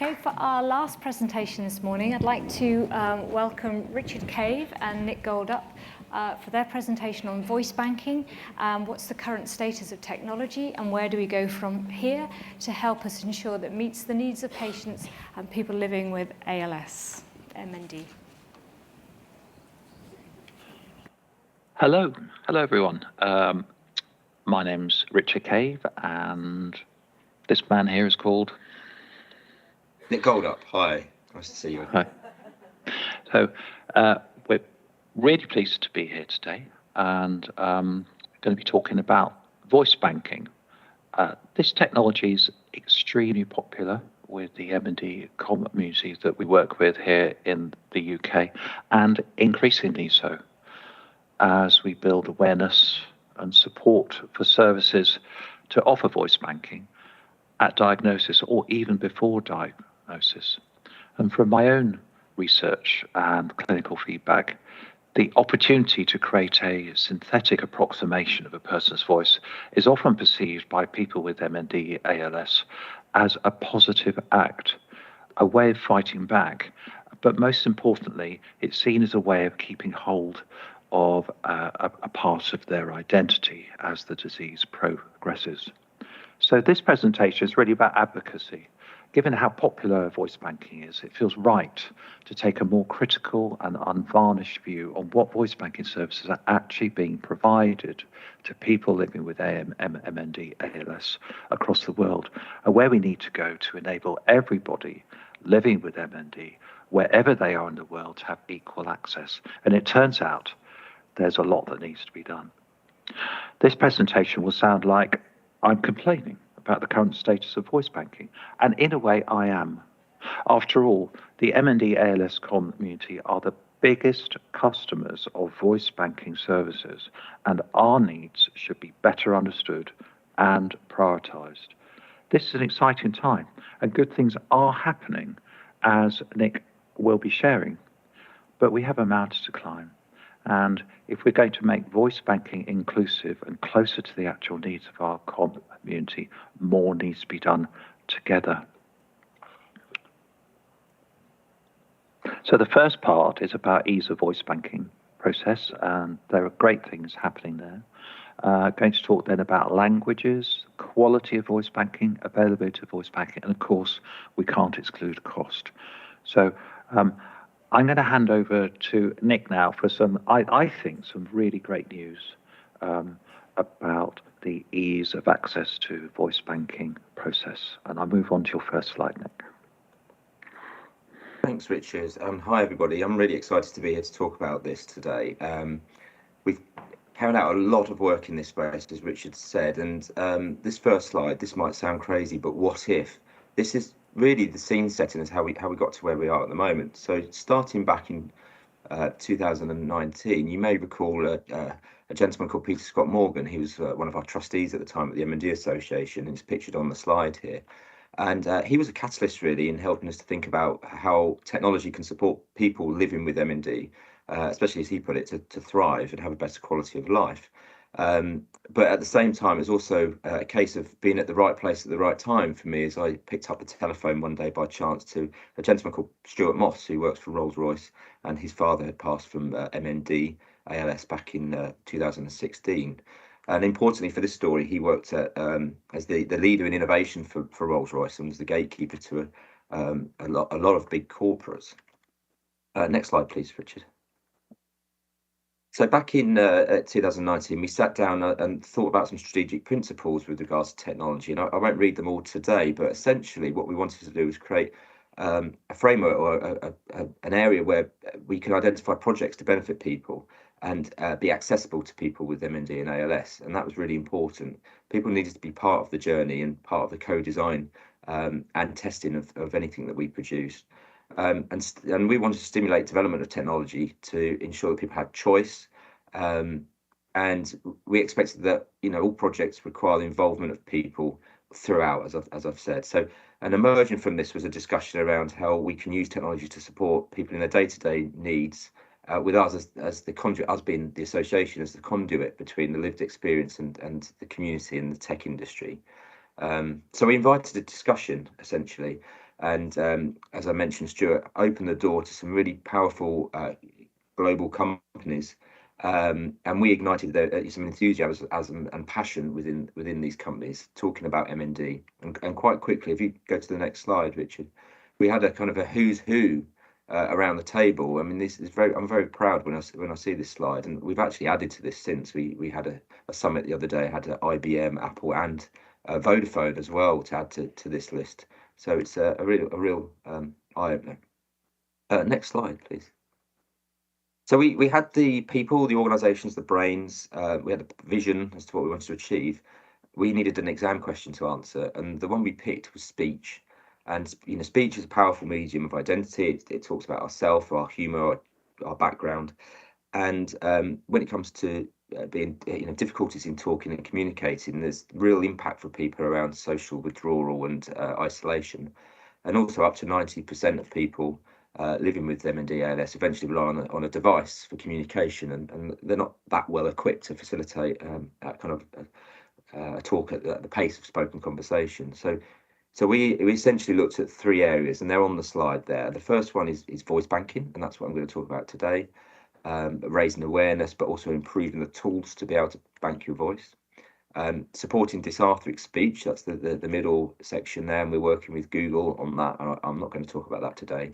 Okay, for our last presentation this morning, I'd like to welcome Richard Cave and Nick Goldup for their presentation on voice banking. What's the current status of technology and where do we go from here to help us ensure that meets the needs of patients and people living with ALS, MND. Hello everyone. My name's Richard Cave and this man here is called Nick Goldup. Hi, nice to see you. Hi. So we're really pleased to be here today and going to be talking about voice banking. This technology is extremely popular with the MND community that we work with here in the UK, and increasingly so as we build awareness and support for services to offer voice banking at diagnosis or even before diagnosis. And from my own research and clinical feedback, the opportunity to create a synthetic approximation of a person's voice is often perceived by people with MND ALS as a positive act, a way of fighting back, but most importantly, it's seen as a way of keeping hold of a part of their identity as the disease progresses. So this presentation is really about advocacy. Given how popular voice banking is, it feels right to take a more critical and unvarnished view on what voice banking services are actually being provided to people living with MND ALS across the world, and where we need to go to enable everybody living with MND, wherever they are in the world, to have equal access. And it turns out there's a lot that needs to be done. This presentation will sound like I'm complaining about the current status of voice banking, and in a way I am. After all, the MND ALS community are the biggest customers of voice banking services, and our needs should be better understood and prioritised. This is an exciting time, and good things are happening, as Nick will be sharing, but we have a mountain to climb. And if we're going to make voice banking inclusive and closer to the actual needs of our community, more needs to be done together. So the first part is about ease of voice banking process, and there are great things happening there. Going to talk then about languages, quality of voice banking, availability of voice banking, and of course, we can't exclude cost. So I'm going to hand over to Nick now for some, I think, some really great news about the ease of access to voice banking process. And I'll move on to your first slide, Nick. Thanks, Richard. Hi, everybody. I'm really excited to be here to talk about this today. We've carried out a lot of work in this space, as Richard said, and this first slide, this might sound crazy, but what if? This is really the scene setting as how we got to where we are at the moment. So starting back in 2019, you may recall a gentleman called Peter Scott Morgan. He was one of our trustees at the time at the MND Association, and he's pictured on the slide here. And he was a catalyst really in helping us to think about how technology can support people living with MND, especially as he put it, to thrive and have a better quality of life. But at the same time, it's also a case of being at the right place at the right time for me, as I picked up the telephone one day by chance to a gentleman called Stuart Moss, who works for Rolls-Royce, and his father had passed from MND ALS back in 2016. And importantly for this story, he worked at, as the leader in innovation for Rolls-Royce and was the gatekeeper to a lot of big corporates. Next slide, please, Richard. So back in 2019, we sat down and thought about some strategic principles with regards to technology. And I won't read them all today, but essentially what we wanted to do was create a framework or an area where we can identify projects to benefit people and be accessible to people with MND and ALS. And that was really important. People needed to be part of the journey and part of the co-design and testing of anything that we produced. And we wanted to stimulate development of technology to ensure that people had choice. And we expected that, all projects require the involvement of people throughout, as I've said. So, and emerging from this was a discussion around how we can use technology to support people in their day-to-day needs, with us as the conduit, us being the association as the conduit between the lived experience and the community and the tech industry. So we invited a discussion, essentially. And as I mentioned, Stuart opened the door to some really powerful global companies, and we ignited some enthusiasm and passion within these companies talking about MND. And quite quickly, if you go to the next slide, Richard, we had a kind of a who's who around the table. I mean, this is I'm very proud when I see this slide, and we've actually added to this since we had a summit the other day, had IBM, Apple, and Vodafone as well to add to this list. So it's a real eye opener. Next slide, please. So we had the people, the organisations, the brains. We had a vision as to what we wanted to achieve. We needed an exam question to answer, and the one we picked was speech. And speech is a powerful medium of identity. It talks about ourself, our humour, our background. And when it comes to being difficulties in talking and communicating, there's real impact for people around social withdrawal and isolation. And also up to 90% of people living with MND ALS eventually rely on a device for communication, and they're not that well equipped to facilitate that kind of a talk at the pace of spoken conversation. So we essentially looked at three areas, and they're on the slide there. The first one is voice banking, and that's what I'm going to talk about today. Raising awareness, but also improving the tools to be able to bank your voice. Supporting dysarthric speech, that's the middle section there, and we're working with Google on that. I'm not going to talk about that today.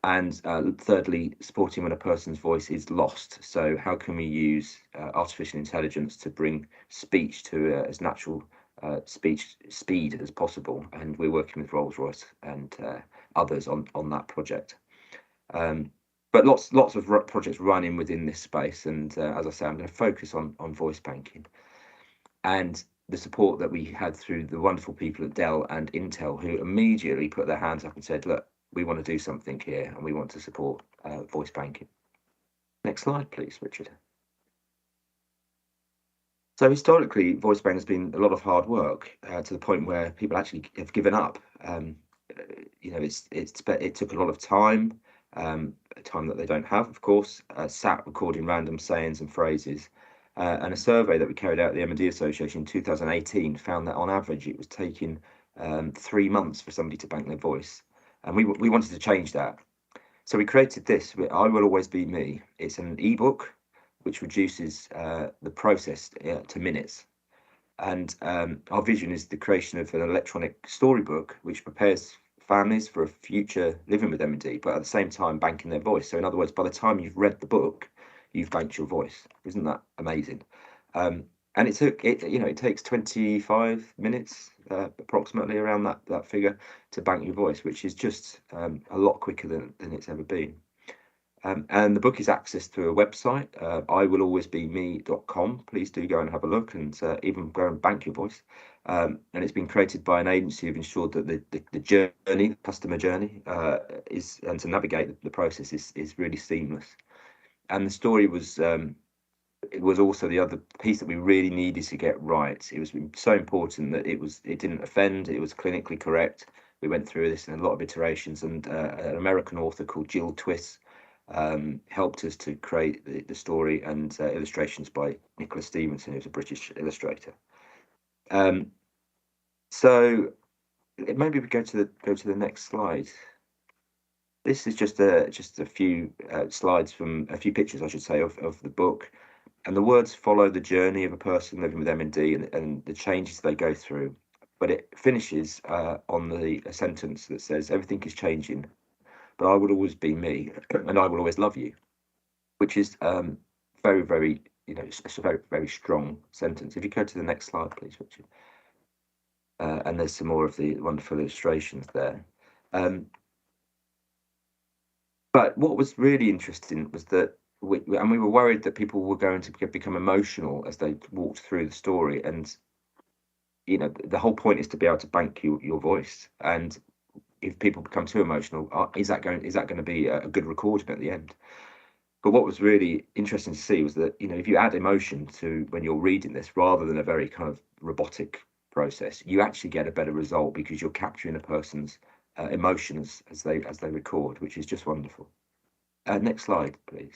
And thirdly, supporting when a person's voice is lost. So how can we use artificial intelligence to bring speech to as natural speech speed as possible? And we're working with Rolls-Royce and others on that project. But lots of projects running within this space, and as I say, I'm going to focus on voice banking and the support that we had through the wonderful people at Dell and Intel, who immediately put their hands up and said, look, we want to do something here and we want to support voice banking. Next slide, please, Richard. So historically, voice banking has been a lot of hard work to the point where people actually have given up. It took a lot of time, time that they don't have, of course, sat recording random sayings and phrases. And a survey that we carried out at the MND Association in 2018 found that on average it was taking 3 months for somebody to bank their voice. And we wanted to change that. So we created this, I Will Always Be Me. It's an ebook which reduces the process to minutes. And our vision is the creation of an electronic storybook which prepares families for a future living with MND, but at the same time banking their voice. So in other words, by the time you've read the book, you've banked your voice. Isn't that amazing? And it takes 25 minutes approximately, around that figure, to bank your voice, which is just a lot quicker than it's ever been. And the book is accessed through a website, iwillalwaysbeme.com. Please do go and have a look, and even go and bank your voice. And it's been created by an agency who've ensured that the journey, customer journey, and to navigate the process is really seamless. And the story was it was also the other piece that we really needed to get right. It was so important that it didn't offend, it was clinically correct. We went through this in a lot of iterations, and an American author called Jill Twiss helped us to create the story, and illustrations by Nicholas Stevenson, who's a British illustrator. So maybe we go to the next slide. This is just a few slides from a few pictures, I should say, of the book, and the words follow the journey of a person living with MND and the changes they go through. But it finishes on a sentence that says, "Everything is changing, but I will always be me, and I will always love you," which is very, very, it's a very, very strong sentence. If you go to the next slide, please, Richard. And there's some more of the wonderful illustrations there. But what was really interesting was that we were worried that people were going to become emotional as they walked through the story. And, the whole point is to be able to bank your voice. And if people become too emotional, is that going to be a good recording at the end? But what was really interesting to see was that, if you add emotion to when you're reading this, rather than a very kind of robotic process, you actually get a better result because you're capturing a person's emotions as they record, which is just wonderful. Next slide, please.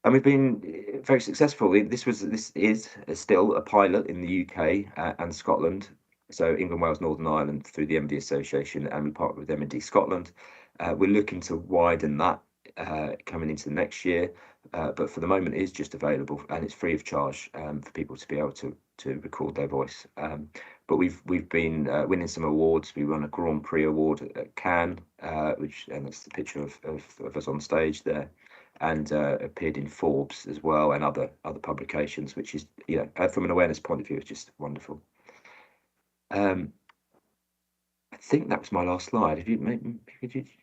And we've been very successful. This is still a pilot in the UK and Scotland. so England, Wales, Northern Ireland through the MD Association, and we partner with MD Scotland. We're looking to widen that coming into the next year, but for the moment it is just available and it's free of charge for people to be able to record their voice. But we've been winning some awards. We won a Grand Prix award at Cannes, and that's the picture of us on stage there, and appeared in Forbes as well and other publications, which is, from an awareness point of view, it's just wonderful. I think that was my last slide. Have you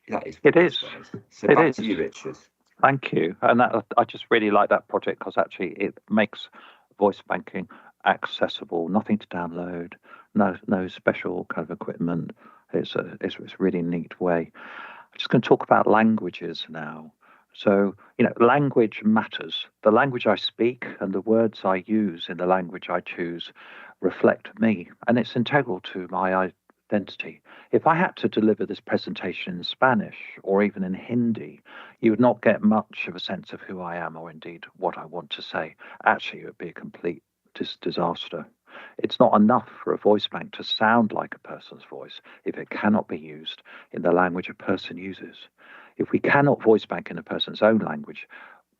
that is. It is. So back to you, Richard. Thank you. And I just really like that project because actually it makes voice banking accessible. Nothing to download. No special kind of equipment. It's a really neat way. I'm just going to talk about languages now. So, language matters. The language I speak and the words I use in the language I choose reflect me, and it's integral to my identity. If I had to deliver this presentation in Spanish or even in Hindi, you would not get much of a sense of who I am or indeed what I want to say. Actually, it would be a complete disaster. It's not enough for a voice bank to sound like a person's voice if it cannot be used in the language a person uses. If we cannot voice bank in a person's own language,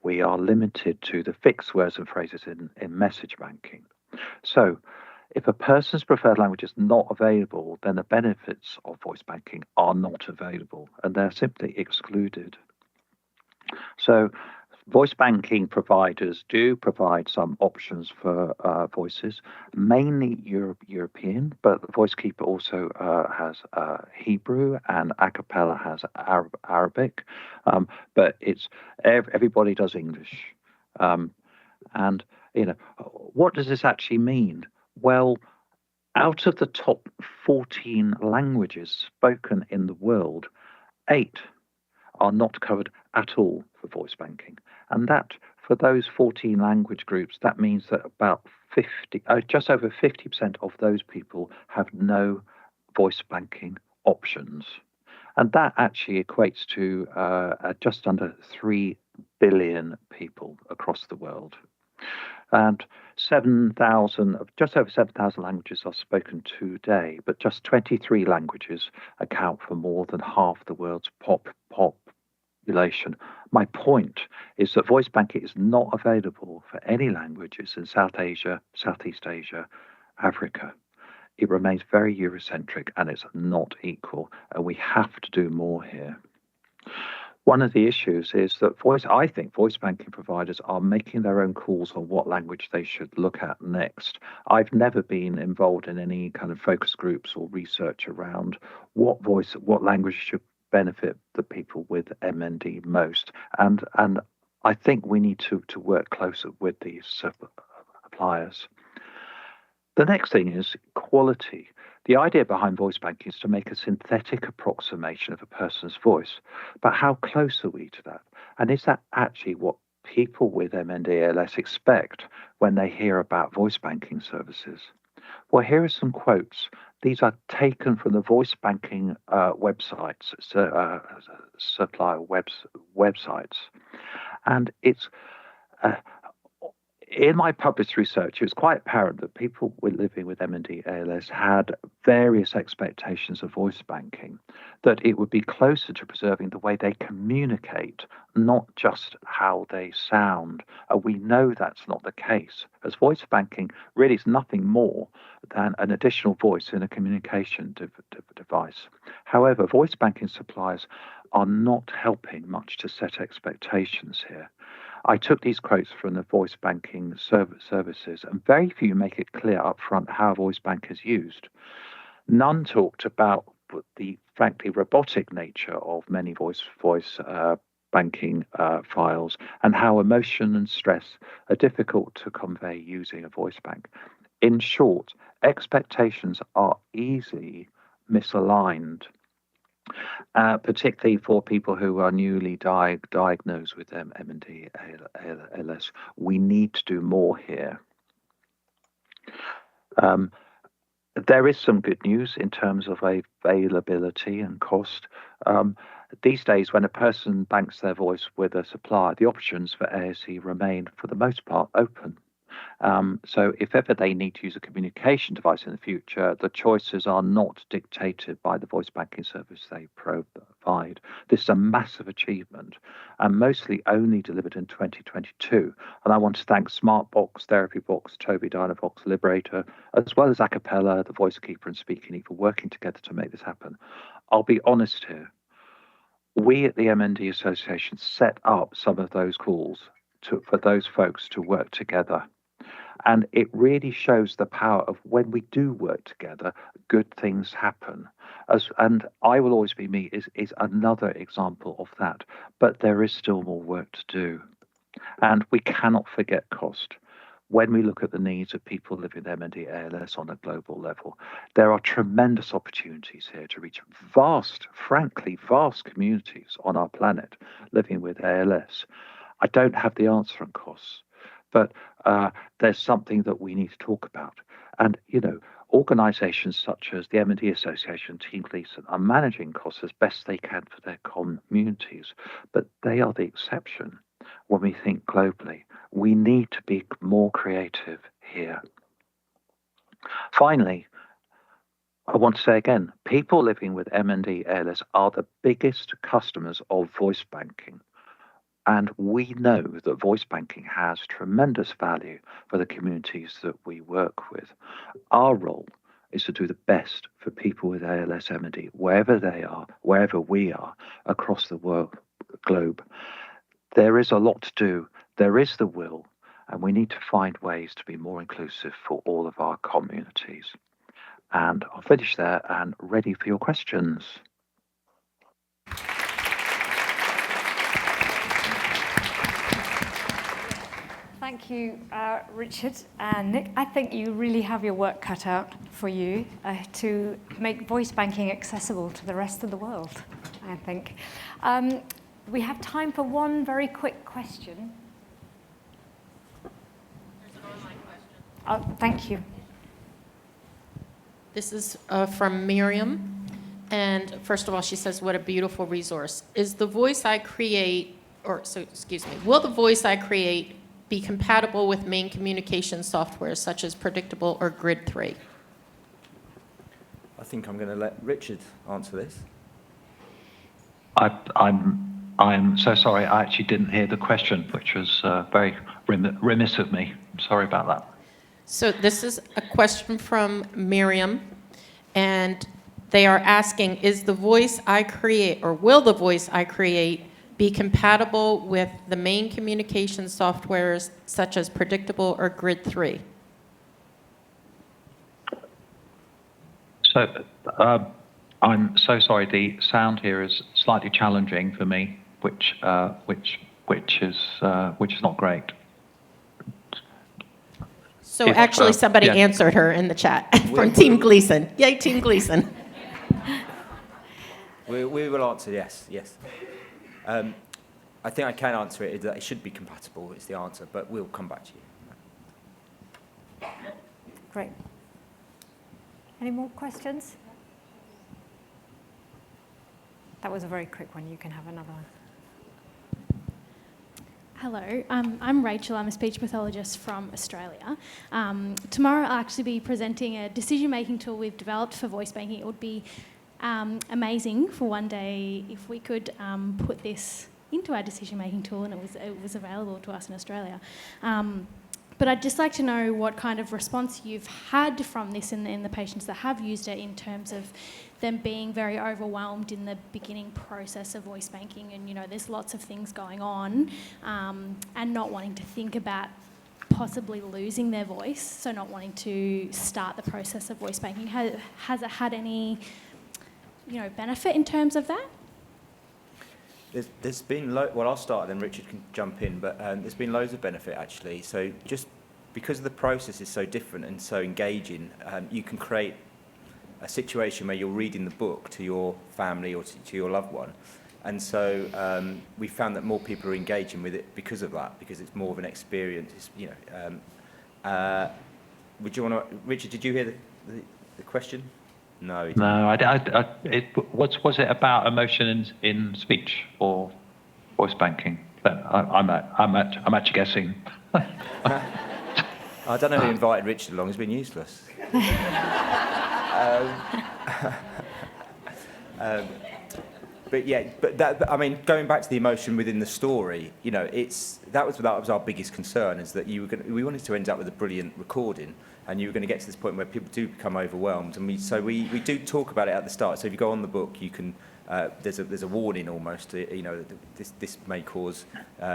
we are limited to the fixed words and phrases in message banking. So, if a person's preferred language is not available, then the benefits of voice banking are not available and they're simply excluded. So, voice banking providers do provide some options for voices, mainly European, but VoiceKeeper also has Hebrew and Acapella has Arabic, but it's everybody does English. And what does this actually mean? Well, out of the top 14 languages spoken in the world, 8 are not covered at all for voice banking. And that, for those 14 language groups, that means that about just over 50% of those people have no voice banking options. And that actually equates to just under 3 billion people across the world. And just over 7,000 languages are spoken today, but just 23 languages account for more than half the world's population. My point is that voice banking is not available for any languages in South Asia, Southeast Asia, Africa. It remains very Eurocentric and it's not equal, and we have to do more here. One of the issues is that I think voice banking providers are making their own calls on what language they should look at next. I've never been involved in any kind of focus groups or research around what language should benefit the people with MND most. And I think we need to work closer with these suppliers. The next thing is quality. The idea behind voice banking is to make a synthetic approximation of a person's voice. But how close are we to that? And is that actually what people with MND-ALS expect when they hear about voice banking services? Well, here are some quotes. These are taken from the voice banking websites, supplier websites. And it's... in my published research, it was quite apparent that people living with MND-ALS had various expectations of voice banking, that it would be closer to preserving the way they communicate, not just how they sound. And we know that's not the case, as voice banking really is nothing more than an additional voice in a communication device. However, voice banking suppliers are not helping much to set expectations here. I took these quotes from the voice banking services, and very few make it clear up front how voice bank is used. None talked about the frankly robotic nature of many voice banking files and how emotion and stress are difficult to convey using a voice bank. In short, expectations are easily misaligned. Particularly for people who are newly diagnosed with MND-ALS. We need to do more here. There is some good news in terms of availability and cost. These days, when a person banks their voice with a supplier, the options for ASE remain, for the most part, open. So if ever they need to use a communication device in the future, the choices are not dictated by the voice banking service they provide. This is a massive achievement and mostly only delivered in 2022. And I want to thank Smartbox, TherapyBox, Toby Dynavox, Liberator, as well as Acapella, the Voice Keeper, and Speaking for working together to make this happen. I'll be honest here. We at the MND Association set up some of those calls for those folks to work together. And it really shows the power of when we do work together, good things happen. And I Will Always Be Me is another example of that. But there is still more work to do. And we cannot forget cost. When we look at the needs of people living with MND ALS on a global level, there are tremendous opportunities here to reach frankly vast communities on our planet living with ALS. I don't have the answer on costs, but there's something that we need to talk about. And, organisations such as the MND Association, Team Gleason, are managing costs as best they can for their communities, but they are the exception when we think globally. We need to be more creative here. Finally, I want to say again, people living with MND ALS are the biggest customers of voice banking. And we know that voice banking has tremendous value for the communities that we work with. Our role is to do the best for people with ALS MND, wherever they are, wherever we are, across the globe. There is a lot to do. There is the will, and we need to find ways to be more inclusive for all of our communities. And I'll finish there and ready for your questions. Thank you, Richard and Nick. I think you really have your work cut out for you to make voice banking accessible to the rest of the world, I think. We have time for one very quick question. There's an online question. Oh, thank you. This is from Miriam. And first of all, she says, what a beautiful resource. Is the voice I create, will the voice I create be compatible with main communication software such as Predictable or Grid 3? I think I'm going to let Richard answer this. I'm so sorry, I actually didn't hear the question, which was very remiss of me. I'm sorry about that. So this is a question from Miriam, and they are asking, is the voice I create, or will the voice I create be compatible with the main communication softwares such as Predictable or Grid 3? So I'm so sorry, the sound here is slightly challenging for me, which is not great. So actually somebody answered her in the chat from Team Gleason. Yay, Team Gleason. We will answer yes. I think I can answer it, that it should be compatible, is the answer, but we'll come back to you. Great. Any more questions? That was a very quick one. You can have another one. Hello, I'm Rachel. I'm a speech pathologist from Australia. Tomorrow I'll actually be presenting a decision-making tool we've developed for voice banking. It would be amazing for one day if we could put this into our decision-making tool and it was available to us in Australia. But I'd just like to know what kind of response you've had from this in the patients that have used it, in terms of them being very overwhelmed in the beginning process of voice banking, and there's lots of things going on, and not wanting to think about possibly losing their voice, so not wanting to start the process of voice banking. Has it had any benefit in terms of that? There's been, well, I'll start, then Richard can jump in, but there's been loads of benefit, actually. So just because the process is so different and so engaging, you can create a situation where you're reading the book to your family or to your loved one. And so we found that more people are engaging with it because of that, because it's more of an experience. Would you want to, Richard, did you hear the question? No. No, was it about emotion in speech or voice banking? But I'm actually guessing. I don't know who invited Richard along. He's been useless. But yeah, I mean, going back to the emotion within the story, you know, that was our biggest concern, is that we wanted to end up with a brilliant recording, and you were going to get to this point where people do become overwhelmed, and we do talk about it at the start. So if you go on the book, you can there's a warning almost, you know, this may cause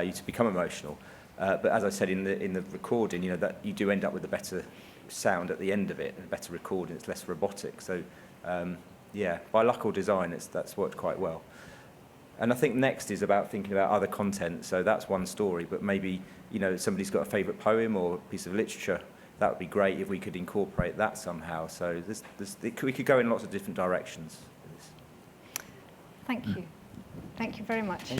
you to become emotional. But as I said in the recording, you know, that you do end up with a better sound at the end of it, and a better recording. It's less robotic. So. Yeah, by luck or design, that's worked quite well. And I think next is about thinking about other content. So that's one story, but maybe, you know, somebody's got a favourite poem or piece of literature. That would be great if we could incorporate that somehow. So we could go in lots of different directions. Thank you. Thank you very much.